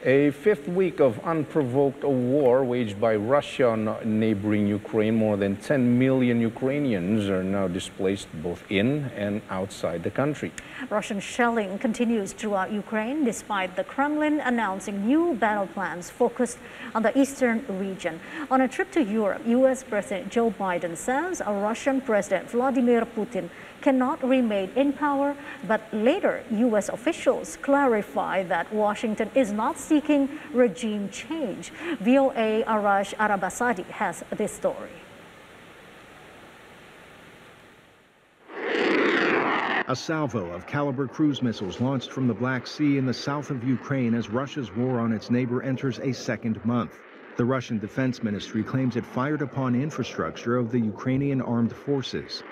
A fifth week of unprovoked war waged by Russia on neighboring Ukraine. More than 10 million Ukrainians are now displaced both in and outside the country. Russian shelling continues throughout Ukraine despite the Kremlin announcing new battle plans focused on the eastern region. On a trip to Europe, U.S. President Joe Biden says Russian President Vladimir Putin cannot remain in power, but later U.S. officials clarify that Washington is not seeking regime change. VOA Arash Arabasadi has this story. A salvo of Caliber cruise missiles launched from the Black Sea in the south of Ukraine as Russia's war on its neighbor enters a second month. The Russian Defense Ministry claims it fired upon infrastructure of the Ukrainian armed forces.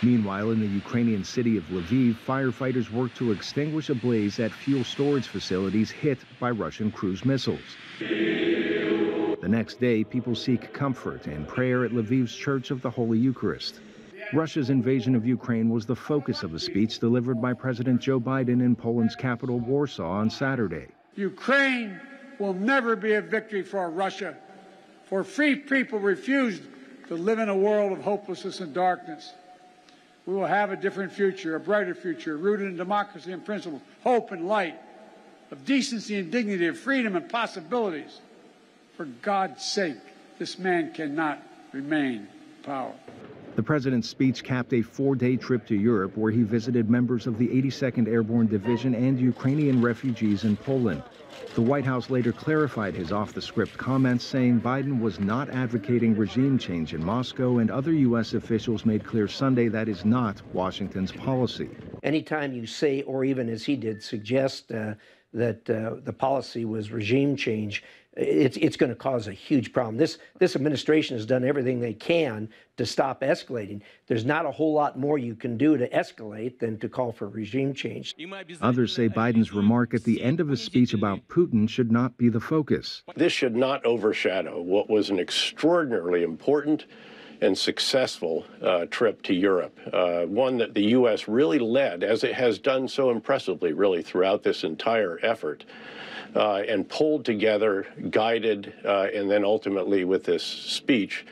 Meanwhile, in the Ukrainian city of Lviv, firefighters work to extinguish a blaze at fuel storage facilities hit by Russian cruise missiles. The next day, people seek comfort and prayer at Lviv's Church of the Holy Eucharist. Russia's invasion of Ukraine was the focus of a speech delivered by President Joe Biden in Poland's capital, Warsaw, on Saturday. Ukraine will never be a victory for Russia, for free people refused to live in a world of hopelessness and darkness. We will have a different future, a brighter future, rooted in democracy and principles, hope and light, of decency and dignity, of freedom and possibilities. For God's sake, this man cannot remain in power. The president's speech capped a four-day trip to Europe where he visited members of the 82nd Airborne Division and Ukrainian refugees in Poland. The White House later clarified his off-the-script comments, saying Biden was not advocating regime change in Moscow, and other U.S. officials made clear Sunday that is not Washington's policy. Anytime you say, or even as he did, suggest that the policy was regime change, it's going to cause a huge problem. This administration has done everything they can to stop escalating. There's not a whole lot more you can do to escalate than to call for regime change. Others say Biden's remark at the end of his speech about Putin should not be the focus. This should not overshadow what was an extraordinarily important and successful trip to Europe, one that the U.S. really led, as it has done so impressively, really, throughout this entire effort, and pulled together, guided, and then ultimately with this speech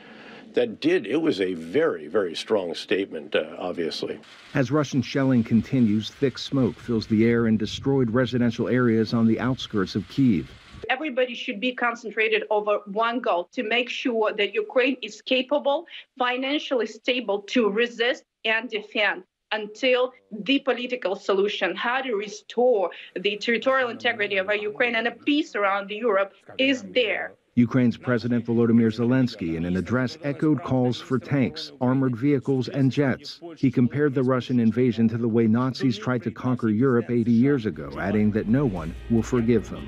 it was a very, very strong statement, obviously. As Russian shelling continues, thick smoke fills the air in destroyed residential areas on the outskirts of Kyiv. Everybody should be concentrated over one goal: to make sure that Ukraine is capable, financially stable to resist and defend until the political solution, how to restore the territorial integrity of Ukraine and a peace around Europe, is there. Ukraine's President Volodymyr Zelensky, in an address, echoed calls for tanks, armored vehicles, and jets. He compared the Russian invasion to the way Nazis tried to conquer Europe 80 years ago, adding that no one will forgive them.